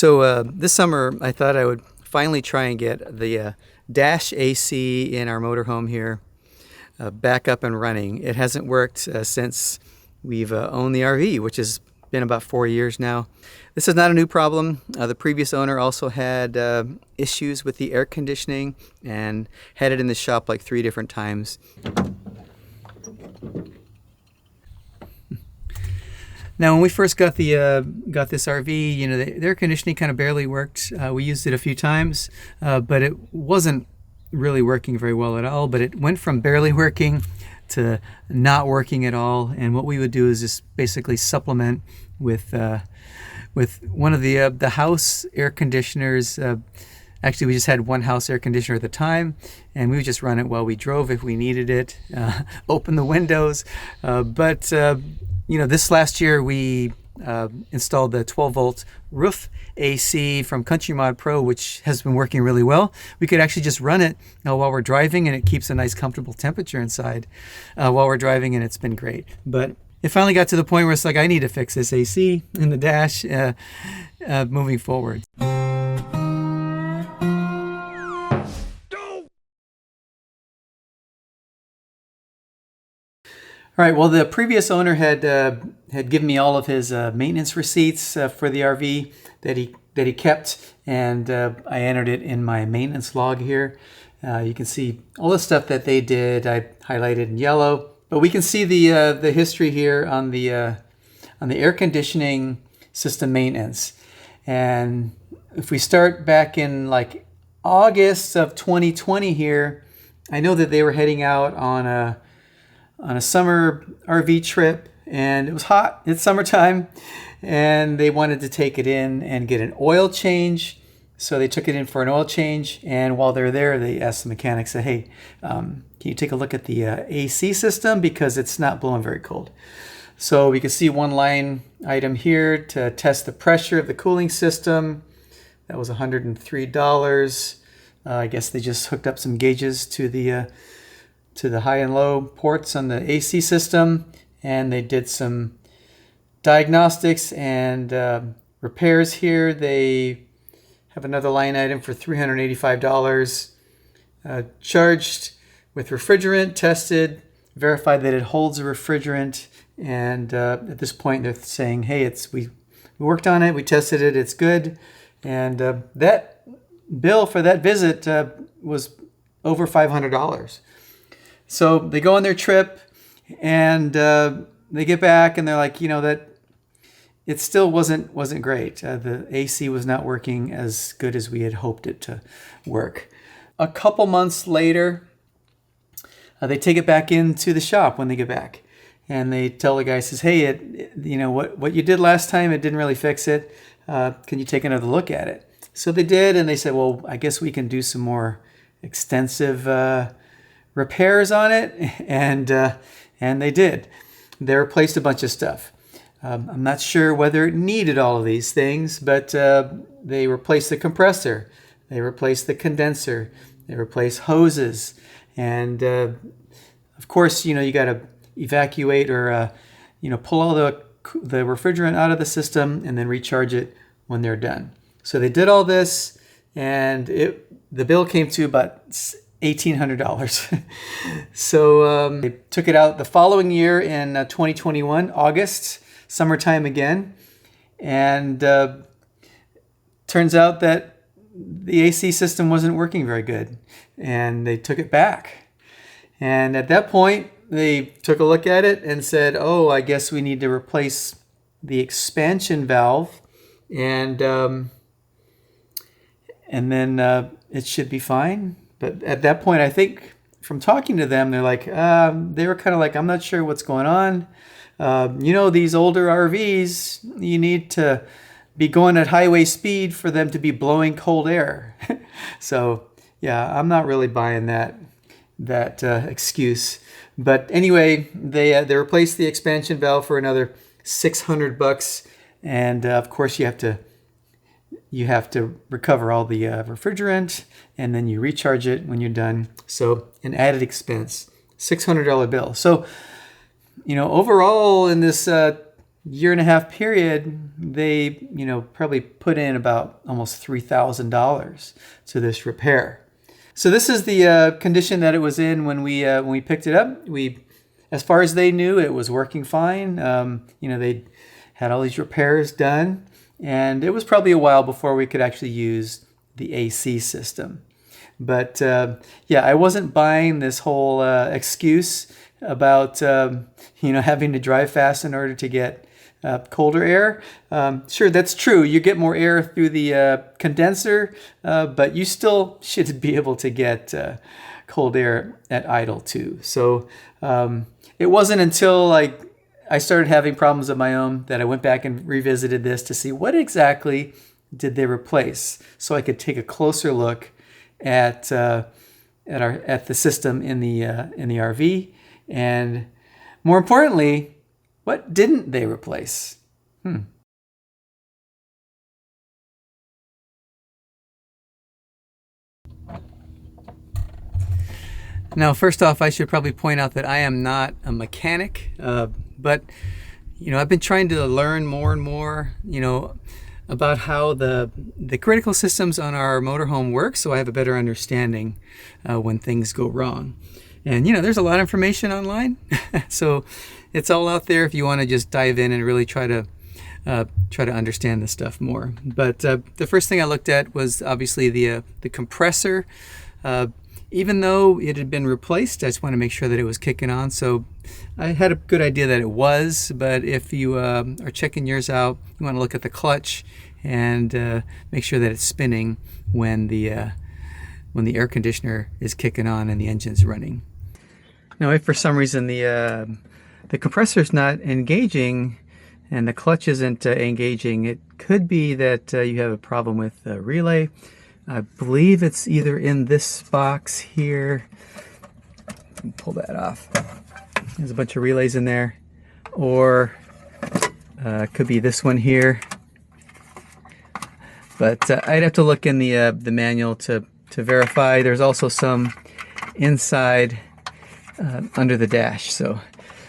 So this summer, I thought I would finally try and get the dash AC in our motorhome here back up and running. It hasn't worked since we've owned the RV, which has been about 4 years now. This is not a new problem. The previous owner also had issues with the air conditioning and had it in the shop like 3 different times. Now, when we first got this RV, you know, the air conditioning kind of barely worked. We used it a few times, but it wasn't really working very well at all. But it went from barely working to not working at all. And what we would do is just basically supplement with one of the house air conditioners. Actually, we just had one house air conditioner at the time, and we would just run it while we drove if we needed it. Open the windows, but you know, this last year we installed the 12-volt roof AC from CountryModPro, which has been working really well. We could actually just run it while we're driving, and it keeps a nice comfortable temperature inside while we're driving, and it's been great. But it finally got to the point where it's like, I need to fix this AC in the dash moving forward. All right, well, the previous owner had given me all of his maintenance receipts for the RV that he kept, and I entered it in my maintenance log here. You can see all the stuff that they did. I highlighted in yellow, but we can see the history here on the air conditioning system maintenance. And if we start back in like August of 2020 here, I know that they were heading out on a summer RV trip, and it was hot. It's summertime, and they wanted to take it in and get an oil change. So they took it in for an oil change, and while they're there, they asked the mechanic, said, hey, can you take a look at the AC system, because it's not blowing very cold. So we can see one line item here to test the pressure of the cooling system. That was $103. I guess they just hooked up some gauges to the high and low ports on the AC system, and they did some diagnostics and repairs here. They have another line item for $385, charged with refrigerant, tested, verified that it holds a refrigerant, and at this point they're saying, hey, we worked on it, we tested it, it's good. And that bill for that visit was over $500. So they go on their trip, and they get back, and they're like, you know, that it still wasn't great. The AC was not working as good as we had hoped it to work. A couple months later, they take it back into the shop when they get back, and they tell the guy, says, hey, you know what you did last time, it didn't really fix it. Can you take another look at it? So they did, and they said, well, I guess we can do some more extensive repairs on it, and they did. They replaced a bunch of stuff. I'm not sure whether it needed all of these things, but they replaced the compressor, they replaced the condenser, they replaced hoses, and of course, you know, you got to evacuate or you know, pull all the refrigerant out of the system and then recharge it when they're done. So they did all this, and the bill came to about $1,800. So they took it out the following year in 2021, August, summertime again. And turns out that the AC system wasn't working very good. And they took it back. And at that point, they took a look at it and said, oh, I guess we need to replace the expansion valve. And then it should be fine. But at that point, I think from talking to them, they're like, they were kind of like, I'm not sure what's going on. You know, these older RVs, you need to be going at highway speed for them to be blowing cold air. So yeah, I'm not really buying that excuse. But anyway, they replaced the expansion valve for another $600, and of course you have to recover all the refrigerant, and then you recharge it when you're done. So an added expense, $600 bill. So, you know, overall in this year-and-a-half period, they, probably put in about almost $3,000 to this repair. So this is the condition that it was in when we picked it up. As far as they knew, it was working fine. They had all these repairs done, and it was probably a while before we could actually use the AC system. But yeah, I wasn't buying this whole excuse about having to drive fast in order to get colder air. Sure, that's true. You get more air through the condenser, but you still should be able to get cold air at idle too. So it wasn't until I started having problems of my own that I went back and revisited this to see what exactly did they replace, so I could take a closer look at the system in the RV, and more importantly, what didn't they replace? Now, first off, I should probably point out that I am not a mechanic, but I've been trying to learn more and more, about how the critical systems on our motorhome work, so I have a better understanding when things go wrong. And there's a lot of information online, so it's all out there if you want to just dive in and really try to understand this stuff more. But the first thing I looked at was obviously the compressor. Even though it had been replaced, I just want to make sure that it was kicking on. So I had a good idea that it was, but if you are checking yours out, you want to look at the clutch and make sure that it's spinning when the air conditioner is kicking on and the engine's running. Now, if for some reason the compressor's not engaging and the clutch isn't engaging, it could be that you have a problem with the relay. I believe it's either in this box here. Pull that off. There's a bunch of relays in there, or it could be this one here. But I'd have to look in the manual to verify. There's also some inside under the dash, so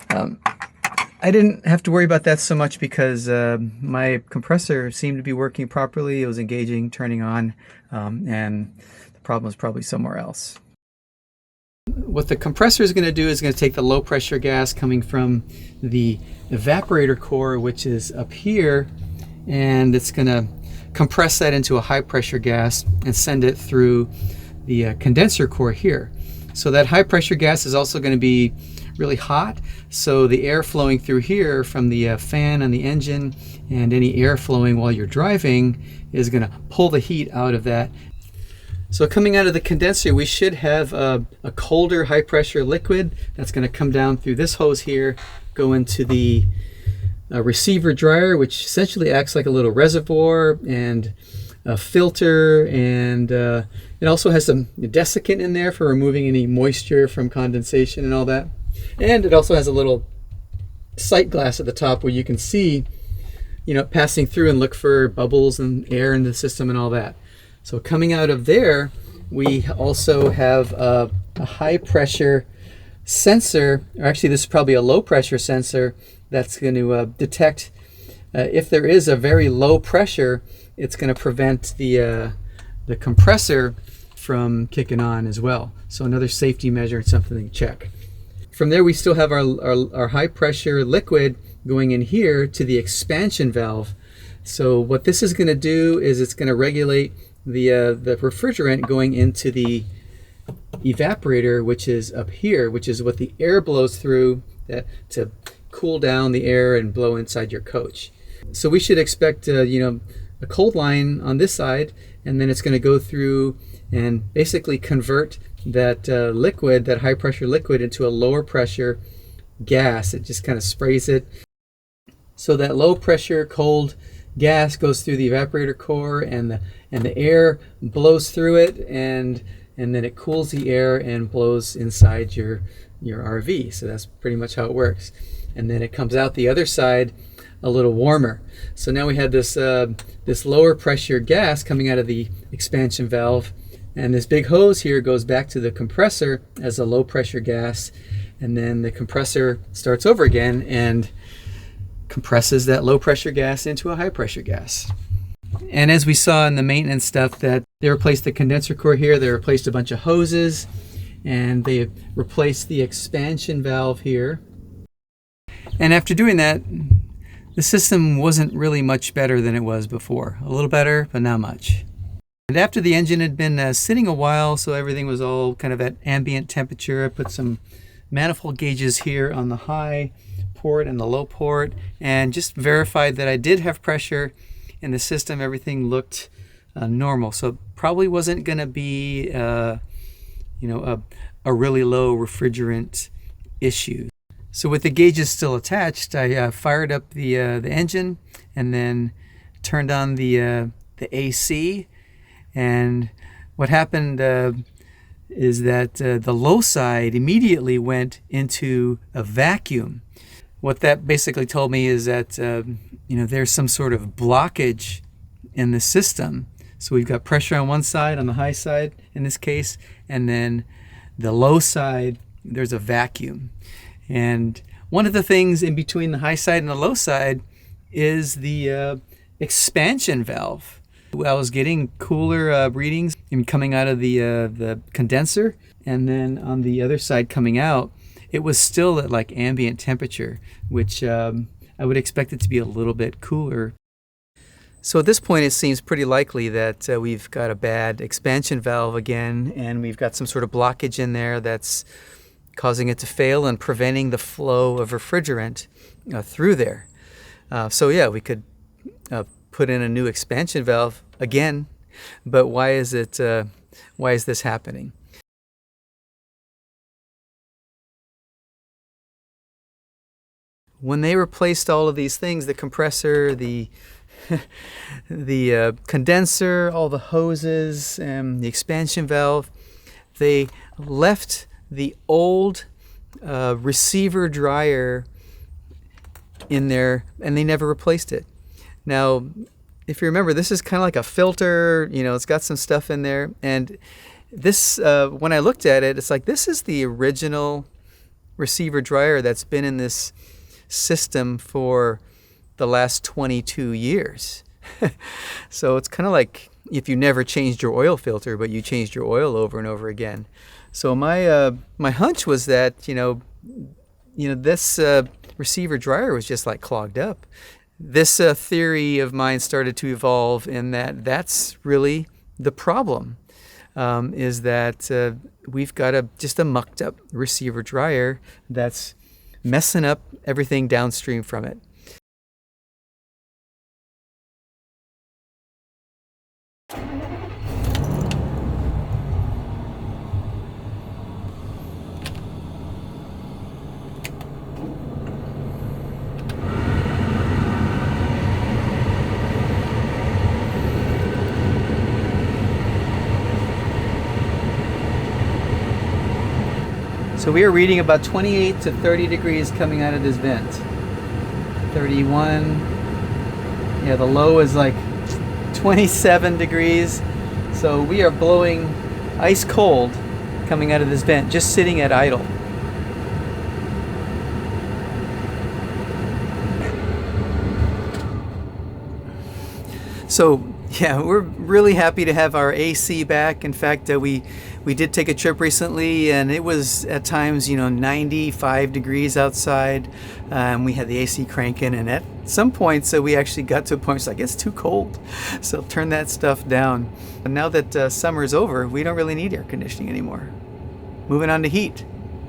I didn't have to worry about that so much because my compressor seemed to be working properly. It was engaging, turning on, and the problem was probably somewhere else. What the compressor is going to do is going to take the low pressure gas coming from the evaporator core, which is up here, and it's going to compress that into a high pressure gas and send it through the condenser core here. So that high pressure gas is also going to be really hot, so the air flowing through here from the fan on the engine and any air flowing while you're driving is going to pull the heat out of that. So coming out of the condenser, we should have a colder high pressure liquid that's going to come down through this hose here, go into the receiver dryer, which essentially acts like a little reservoir and a filter, and it also has some desiccant in there for removing any moisture from condensation and all that. And it also has a little sight glass at the top where you can see, passing through and look for bubbles and air in the system and all that. So coming out of there, we also have a high pressure sensor, or actually this is probably a low pressure sensor that's going to detect if there is a very low pressure. It's going to prevent the compressor from kicking on as well. So another safety measure and something to check. From there, we still have our high pressure liquid going in here to the expansion valve. So what this is going to do is it's going to regulate the refrigerant going into the evaporator, which is up here, which is what the air blows through to cool down the air and blow inside your coach. So we should expect a cold line on this side, and then it's going to go through and basically convert that liquid, that high pressure liquid, into a lower pressure gas. It just kind of sprays it. So that low pressure cold gas goes through the evaporator core, and the air blows through it, and then it cools the air and blows inside your RV. So that's pretty much how it works. And then it comes out the other side a little warmer. So now we have this lower pressure gas coming out of the expansion valve, and this big hose here goes back to the compressor as a low pressure gas, and then the compressor starts over again and compresses that low pressure gas into a high pressure gas. And as we saw in the maintenance stuff, that they replaced the condenser core here, they replaced a bunch of hoses, and they replaced the expansion valve here. And after doing that, the system wasn't really much better than it was before. A little better, but not much. And after the engine had been sitting a while, so everything was all kind of at ambient temperature, I put some manifold gauges here on the high port and the low port, and just verified that I did have pressure in the system. Everything looked normal, so it probably wasn't going to be a really low refrigerant issue. So with the gauges still attached, I fired up the engine and then turned on the AC. And what happened is that the low side immediately went into a vacuum. What that basically told me is that there's some sort of blockage in the system. So we've got pressure on one side, on the high side in this case, and then the low side, there's a vacuum. And one of the things in between the high side and the low side is the expansion valve. I was getting cooler readings coming out of the condenser, and then on the other side coming out, it was still at like ambient temperature, which I would expect it to be a little bit cooler. So at this point, it seems pretty likely that we've got a bad expansion valve again, and we've got some sort of blockage in there that's causing it to fail and preventing the flow of refrigerant through there. So yeah, we could put in a new expansion valve again, but why is this happening? When they replaced all of these things, the compressor, the condenser, all the hoses, and the expansion valve, they left the old receiver dryer in there, and they never replaced it. Now, if you remember, this is kind of like a filter, it's got some stuff in there. And this, when I looked at it, it's like, this is the original receiver dryer that's been in this system for the last 22 years. So it's kind of like if you never changed your oil filter, but you changed your oil over and over again. So my hunch was that, this receiver dryer was just like clogged up. This theory of mine started to evolve in that's really the problem, is that we've got just a mucked up receiver dryer that's messing up everything downstream from it. So we are reading about 28 to 30 degrees coming out of this vent. 31. Yeah, the low is like 27 degrees. So we are blowing ice cold coming out of this vent, just sitting at idle. So yeah, we're really happy to have our AC back. In fact, we did take a trip recently, and it was at times 95 degrees outside, and we had the AC cranking, and at some points we actually got to a point where it's too cold, so turn that stuff down. And now that summer's over, we don't really need air conditioning anymore. Moving on to heat.